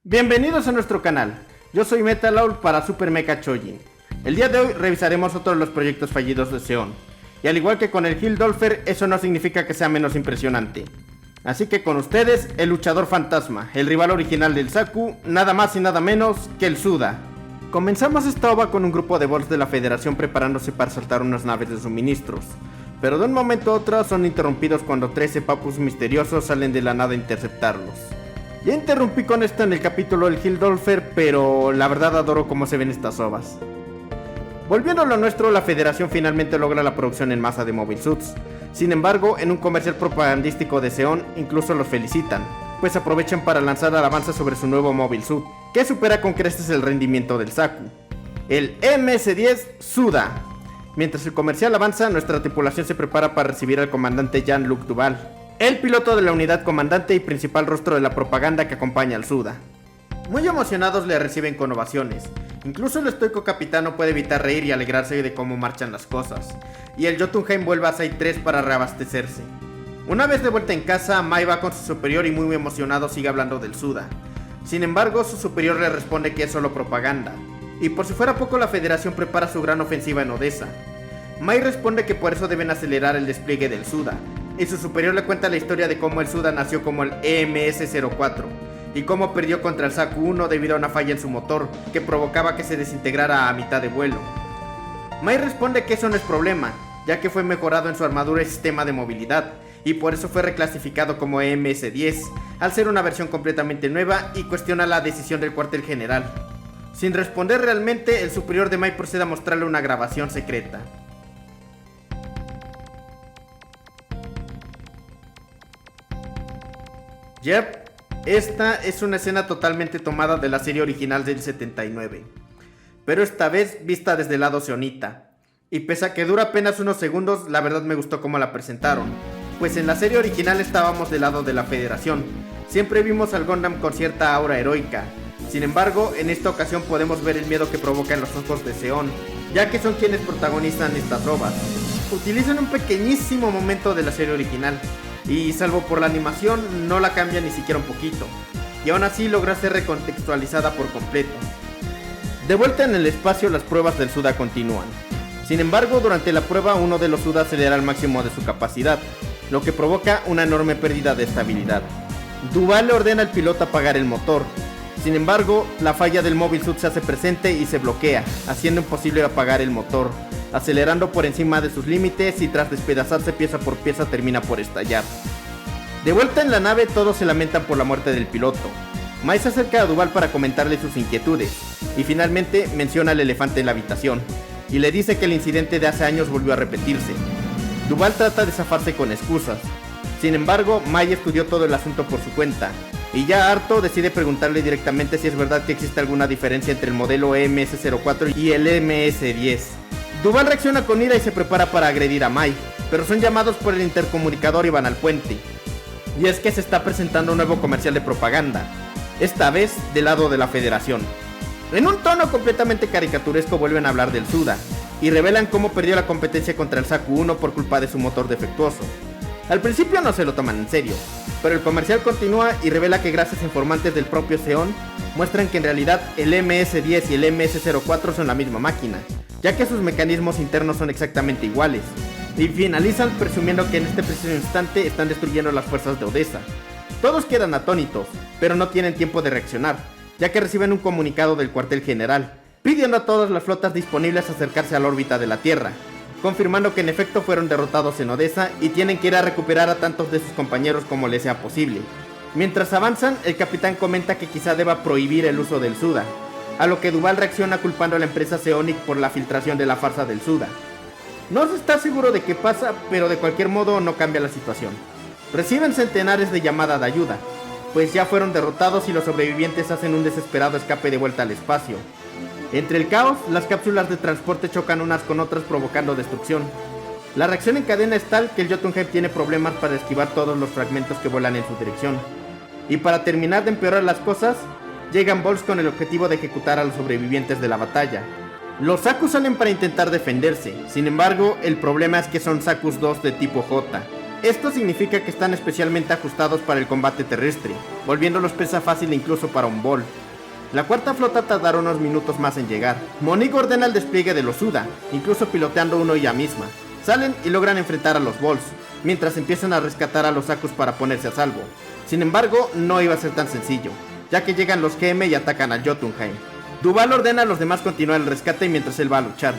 Bienvenidos a nuestro canal, yo soy Metalowl para Super Mecha Chojin. El día de hoy revisaremos otro de los proyectos fallidos de Zeon, y al igual que con el Hildolfer, eso no significa que sea menos impresionante. Así que con ustedes, el luchador fantasma, el rival original del Zaku, nada más y nada menos que el Suda. Comenzamos esta ova con un grupo de bots de la Federación preparándose para saltar unas naves de suministros, pero de un momento a otro son interrumpidos cuando 13 papus misteriosos salen de la nada a interceptarlos. Ya interrumpí con esto en el capítulo del Hildolfer, pero la verdad adoro cómo se ven estas ovas. Volviendo a lo nuestro, la Federación finalmente logra la producción en masa de Mobile Suits. Sin embargo, en un comercial propagandístico de Zeon, incluso los felicitan, pues aprovechan para lanzar alabanza sobre su nuevo Mobile Suit, que supera con creces el rendimiento del Zaku, el MS-10 Suda. Mientras el comercial avanza, nuestra tripulación se prepara para recibir al comandante Jean-Luc Duval, el piloto de la unidad comandante y principal rostro de la propaganda que acompaña al Suda. Muy emocionados le reciben con ovaciones. Incluso el estoico capitán no puede evitar reír y alegrarse de cómo marchan las cosas. Y el Jotunheim vuelve a Site 3 para reabastecerse. Una vez de vuelta en casa, Mai va con su superior y muy emocionado sigue hablando del Suda. Sin embargo, su superior le responde que es solo propaganda. Y por si fuera poco, la Federación prepara su gran ofensiva en Odessa. Mai responde que por eso deben acelerar el despliegue del Suda. Y su superior le cuenta la historia de cómo el Suda nació como el EMS-04 y cómo perdió contra el Zaku 1 debido a una falla en su motor que provocaba que se desintegrara a mitad de vuelo. Mai responde que eso no es problema, ya que fue mejorado en su armadura y sistema de movilidad, y por eso fue reclasificado como EMS-10, al ser una versión completamente nueva, y cuestiona la decisión del cuartel general. Sin responder realmente, el superior de Mai procede a mostrarle una grabación secreta. Yep, esta es una escena totalmente tomada de la serie original del 79, pero esta vez vista desde el lado zeonita. Y pese a que dura apenas unos segundos, la verdad me gustó cómo la presentaron, pues en la serie original estábamos del lado de la Federación, siempre vimos al Gundam con cierta aura heroica. Sin embargo, en esta ocasión podemos ver el miedo que provoca en los ojos de Zeon, ya que son quienes protagonizan estas ovas. Utilizan un pequeñísimo momento de la serie original, y salvo por la animación no la cambia ni siquiera un poquito, y aún así logra ser recontextualizada por completo. De vuelta en el espacio, las pruebas del Suda continúan. Sin embargo, durante la prueba uno de los Suda acelera al máximo de su capacidad, lo que provoca una enorme pérdida de estabilidad. Duval le ordena al piloto apagar el motor. Sin embargo, la falla del Mobile Suit se hace presente y se bloquea, haciendo imposible apagar el motor, acelerando por encima de sus límites y tras despedazarse pieza por pieza termina por estallar. De vuelta en la nave, todos se lamentan por la muerte del piloto. Mai se acerca a Duval para comentarle sus inquietudes y finalmente menciona al elefante en la habitación y le dice que el incidente de hace años volvió a repetirse. Duval trata de zafarse con excusas. Sin embargo, Mai estudió todo el asunto por su cuenta y ya harto decide preguntarle directamente si es verdad que existe alguna diferencia entre el modelo EMS-04 y el MS-10. Duval reacciona con ira y se prepara para agredir a Mai, pero son llamados por el intercomunicador y van al puente. Y es que se está presentando un nuevo comercial de propaganda, esta vez del lado de la Federación. En un tono completamente caricaturesco vuelven a hablar del Suda, y revelan cómo perdió la competencia contra el Zaku 1 por culpa de su motor defectuoso. Al principio no se lo toman en serio, pero el comercial continúa y revela que gracias a informantes del propio Zeon, muestran que en realidad el MS-10 y el MS-04 son la misma máquina, ya que sus mecanismos internos son exactamente iguales, y finalizan presumiendo que en este preciso instante están destruyendo las fuerzas de Odessa. Todos quedan atónitos, pero no tienen tiempo de reaccionar, ya que reciben un comunicado del cuartel general, pidiendo a todas las flotas disponibles acercarse a la órbita de la Tierra, confirmando que en efecto fueron derrotados en Odessa y tienen que ir a recuperar a tantos de sus compañeros como les sea posible. Mientras avanzan, el capitán comenta que quizá deba prohibir el uso del Suda, a lo que Duval reacciona culpando a la empresa Zeonic por la filtración de la farsa del Suda. No se está seguro de qué pasa, pero de cualquier modo no cambia la situación. Reciben centenares de llamadas de ayuda, pues ya fueron derrotados y los sobrevivientes hacen un desesperado escape de vuelta al espacio. Entre el caos, las cápsulas de transporte chocan unas con otras provocando destrucción. La reacción en cadena es tal que el Jotunheim tiene problemas para esquivar todos los fragmentos que vuelan en su dirección. Y para terminar de empeorar las cosas, llegan Bolts con el objetivo de ejecutar a los sobrevivientes de la batalla. Los Zakus salen para intentar defenderse, sin embargo, el problema es que son Zakus 2 de tipo J, Esto significa que están especialmente ajustados para el combate terrestre, volviéndolos presa fácil incluso para un Ball. La cuarta flota tardará unos minutos más en llegar. Monique ordena el despliegue de los Suda, incluso piloteando uno ella misma. Salen y logran enfrentar a los Balls, mientras empiezan a rescatar a los Zakus para ponerse a salvo. Sin embargo, no iba a ser tan sencillo, ya que llegan los GM y atacan a Jotunheim. Duval ordena a los demás continuar el rescate mientras él va a luchar.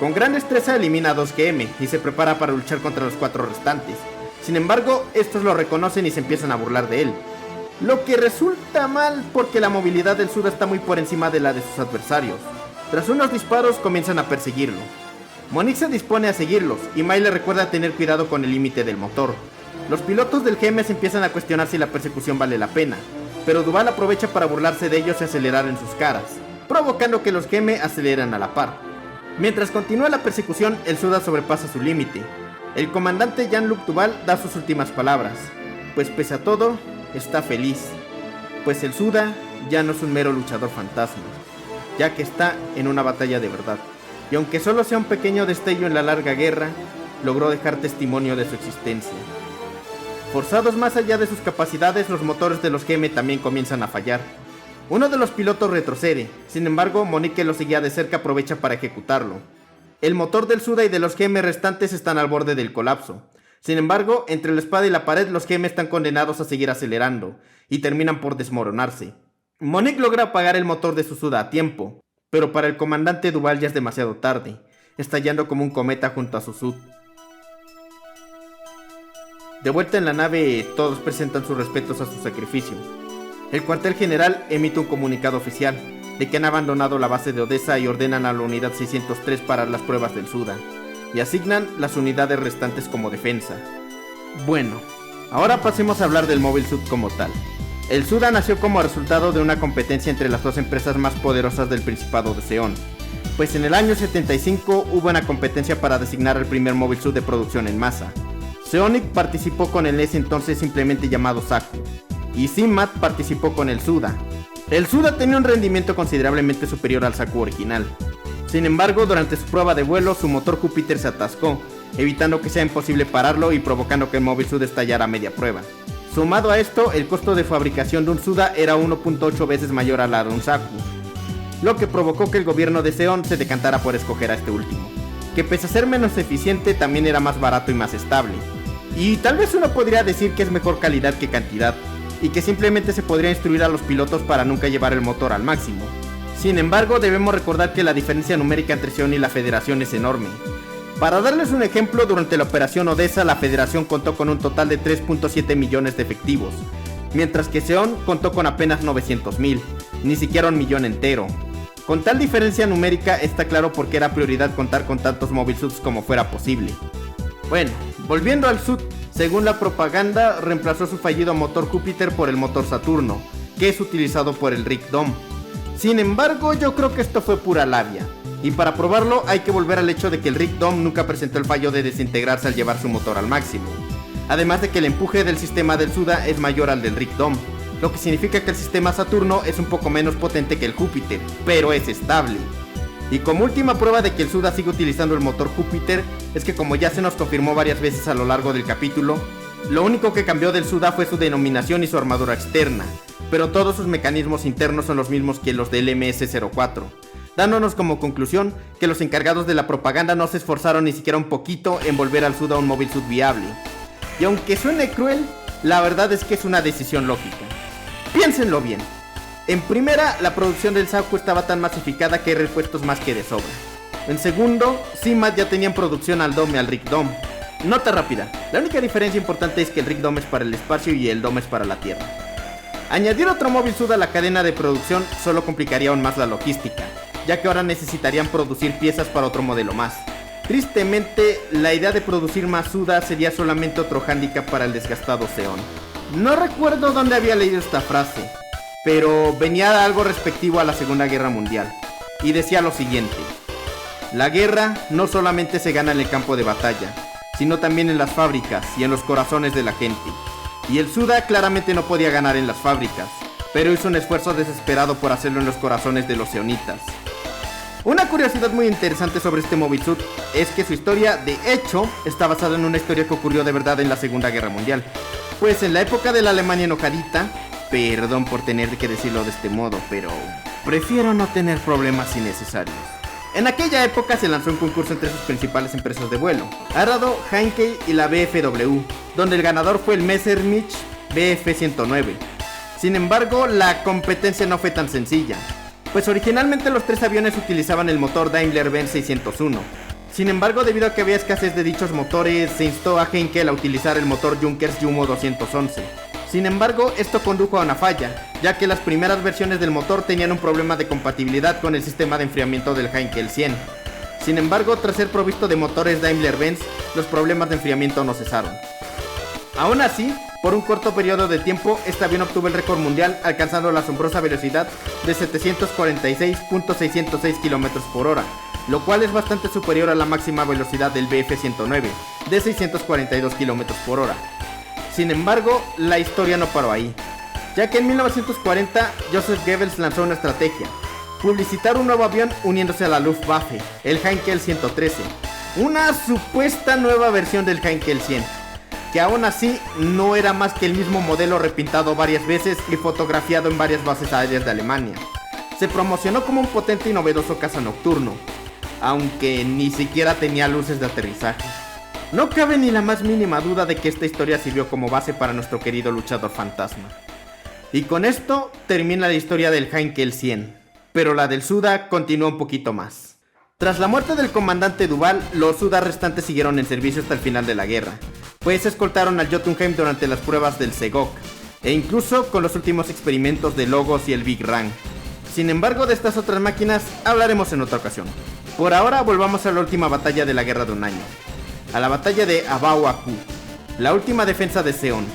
Con gran destreza elimina a 2 GM y se prepara para luchar contra los 4 restantes. Sin embargo, estos lo reconocen y se empiezan a burlar de él. Lo que resulta mal porque la movilidad del Suda está muy por encima de la de sus adversarios. Tras unos disparos comienzan a perseguirlo. Monique se dispone a seguirlos y Mai le recuerda tener cuidado con el límite del motor. Los pilotos del GM se empiezan a cuestionar si la persecución vale la pena, pero Duval aprovecha para burlarse de ellos y acelerar en sus caras, provocando que los GM aceleran a la par. Mientras continúa la persecución, el Suda sobrepasa su límite. El comandante Jean-Luc Duval da sus últimas palabras, pues pese a todo, está feliz, pues el Suda ya no es un mero luchador fantasma, ya que está en una batalla de verdad, y aunque solo sea un pequeño destello en la larga guerra, logró dejar testimonio de su existencia. Forzados más allá de sus capacidades, los motores de los GM también comienzan a fallar. Uno de los pilotos retrocede, sin embargo, Monique, que lo seguía de cerca, aprovecha para ejecutarlo. El motor del Suda y de los GM restantes están al borde del colapso. Sin embargo, entre la espada y la pared, los GM están condenados a seguir acelerando, y terminan por desmoronarse. Monique logra apagar el motor de su Suda a tiempo, pero para el comandante Duval ya es demasiado tarde, estallando como un cometa junto a su Sud. De vuelta en la nave, todos presentan sus respetos a su sacrificio. El cuartel general emite un comunicado oficial de que han abandonado la base de Odessa y ordenan a la unidad 603 para las pruebas del Suda, y asignan las unidades restantes como defensa. Bueno, ahora pasemos a hablar del Mobile Suit como tal. El Suda nació como resultado de una competencia entre las dos empresas más poderosas del Principado de Seón, pues en el año 75 hubo una competencia para designar al primer Mobile Suit de producción en masa. Seonic participó con el en ese entonces simplemente llamado Zaku, y Simat participó con el Suda. El Suda tenía un rendimiento considerablemente superior al Zaku original. Sin embargo, durante su prueba de vuelo, su motor Júpiter se atascó, evitando que sea imposible pararlo y provocando que el Mobile Suit estallara a media prueba. Sumado a esto, el costo de fabricación de un Suda era 1.8 veces mayor a la de un Zaku, lo que provocó que el gobierno de Seón se decantara por escoger a este último, que pese a ser menos eficiente también era más barato y más estable. Y tal vez uno podría decir que es mejor calidad que cantidad, y que simplemente se podría instruir a los pilotos para nunca llevar el motor al máximo. Sin embargo, debemos recordar que la diferencia numérica entre Seón y la Federación es enorme. Para darles un ejemplo, durante la Operación Odessa, la Federación contó con un total de 3.7 millones de efectivos, mientras que Seón contó con apenas 900.000, ni siquiera 1 millón entero. Con tal diferencia numérica está claro por qué era prioridad contar con tantos Mobile Suits como fuera posible. Bueno, volviendo al Sud, según la propaganda, reemplazó su fallido motor Júpiter por el motor Saturno, que es utilizado por el Rick Dome. Sin embargo, yo creo que esto fue pura labia, y para probarlo hay que volver al hecho de que el Rick Dome nunca presentó el fallo de desintegrarse al llevar su motor al máximo. Además de que el empuje del sistema del Suda es mayor al del Rick Dome, lo que significa que el sistema Saturno es un poco menos potente que el Júpiter, pero es estable. Y como última prueba de que el Suda sigue utilizando el motor Júpiter, es que como ya se nos confirmó varias veces a lo largo del capítulo, lo único que cambió del Suda fue su denominación y su armadura externa, pero todos sus mecanismos internos son los mismos que los del MS-04, dándonos como conclusión que los encargados de la propaganda no se esforzaron ni siquiera un poquito en volver al Suda un Mobile Suit viable. Y aunque suene cruel, la verdad es que es una decisión lógica. Piénsenlo bien. En primera, la producción del Zaku estaba tan masificada que hay repuestos más que de sobra. En segundo, Simat ya tenía en producción al Dome y al Rick Dome. Nota rápida, la única diferencia importante es que el Rick Dome es para el espacio y el Dome es para la Tierra. Añadir otro Mobile Suit a la cadena de producción solo complicaría aún más la logística, ya que ahora necesitarían producir piezas para otro modelo más. Tristemente, la idea de producir más Suda sería solamente otro hándicap para el desgastado Seón. No recuerdo dónde había leído esta frase, pero venía algo respectivo a la Segunda Guerra Mundial, y decía lo siguiente: la guerra no solamente se gana en el campo de batalla, sino también en las fábricas y en los corazones de la gente. Y el Suda claramente no podía ganar en las fábricas, pero hizo un esfuerzo desesperado por hacerlo en los corazones de los seonitas. Una curiosidad muy interesante sobre este Mobile Suit es que su historia, de hecho, está basada en una historia que ocurrió de verdad en la Segunda Guerra Mundial. Pues en la época de la Alemania enojadita, perdón por tener que decirlo de este modo, pero prefiero no tener problemas innecesarios. En aquella época se lanzó un concurso entre sus principales empresas de vuelo, Arado, Heinkel y la BFW, donde el ganador fue el Messerschmitt Bf-109. Sin embargo, la competencia no fue tan sencilla, pues originalmente los tres aviones utilizaban el motor Daimler-Benz 601. Sin embargo, debido a que había escasez de dichos motores, se instó a Heinkel a utilizar el motor Junkers Jumo 211. Sin embargo, esto condujo a una falla, ya que las primeras versiones del motor tenían un problema de compatibilidad con el sistema de enfriamiento del Heinkel 100. Sin embargo, tras ser provisto de motores Daimler-Benz, los problemas de enfriamiento no cesaron. Aún así, por un corto periodo de tiempo, este avión obtuvo el récord mundial, alcanzando la asombrosa velocidad de 746.606 km por hora, lo cual es bastante superior a la máxima velocidad del Bf-109, de 642 km por hora. Sin embargo, la historia no paró ahí, ya que en 1940 Joseph Goebbels lanzó una estrategia: publicitar un nuevo avión uniéndose a la Luftwaffe, el Heinkel 113, una supuesta nueva versión del Heinkel 100, que aún así no era más que el mismo modelo repintado varias veces y fotografiado en varias bases aéreas de Alemania. Se promocionó como un potente y novedoso caza nocturno, aunque ni siquiera tenía luces de aterrizaje. No cabe ni la más mínima duda de que esta historia sirvió como base para nuestro querido luchador fantasma. Y con esto termina la historia del Heinkel 100, pero la del Suda continúa un poquito más. Tras la muerte del comandante Duval, los Suda restantes siguieron en servicio hasta el final de la guerra, pues escoltaron al Jotunheim durante las pruebas del Segok, e incluso con los últimos experimentos de Logos y el Big Rang. Sin embargo, de estas otras máquinas hablaremos en otra ocasión. Por ahora volvamos a la última batalla de la Guerra de un Año, a la batalla de Abau Aku, la última defensa de Seón.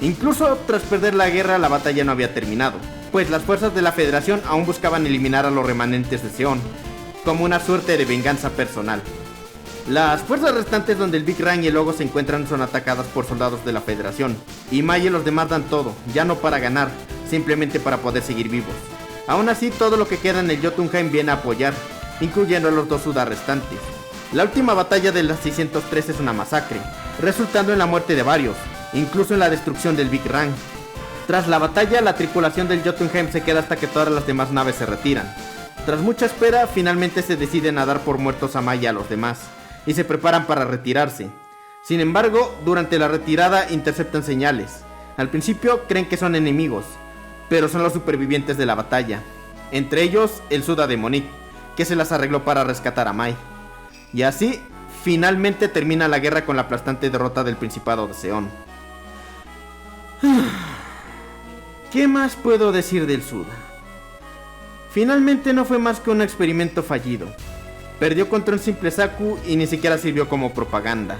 Incluso tras perder la guerra, la batalla no había terminado, pues las fuerzas de la Federación aún buscaban eliminar a los remanentes de Seón, como una suerte de venganza personal. Las fuerzas restantes donde el Big Rang y el Logo se encuentran son atacadas por soldados de la Federación, y Mai y los demás dan todo, ya no para ganar, simplemente para poder seguir vivos. Aún así, todo lo que queda en el Jotunheim viene a apoyar, incluyendo a los dos Suda restantes. La última batalla de la 603 es una masacre, resultando en la muerte de varios, incluso en la destrucción del Big Rang. Tras la batalla, la tripulación del Jotunheim se queda hasta que todas las demás naves se retiran. Tras mucha espera, finalmente se deciden a dar por muertos a Mai y a los demás, y se preparan para retirarse. Sin embargo, durante la retirada interceptan señales. Al principio creen que son enemigos, pero son los supervivientes de la batalla, entre ellos el Suda de Monique, que se las arregló para rescatar a Mai. Y así, finalmente termina la guerra con la aplastante derrota del Principado de Seón. ¿Qué más puedo decir del Suda? Finalmente no fue más que un experimento fallido. Perdió contra un simple Zaku y ni siquiera sirvió como propaganda.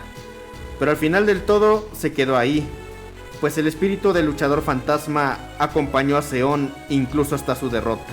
Pero al final del todo se quedó ahí, pues el espíritu del luchador fantasma acompañó a Seón incluso hasta su derrota.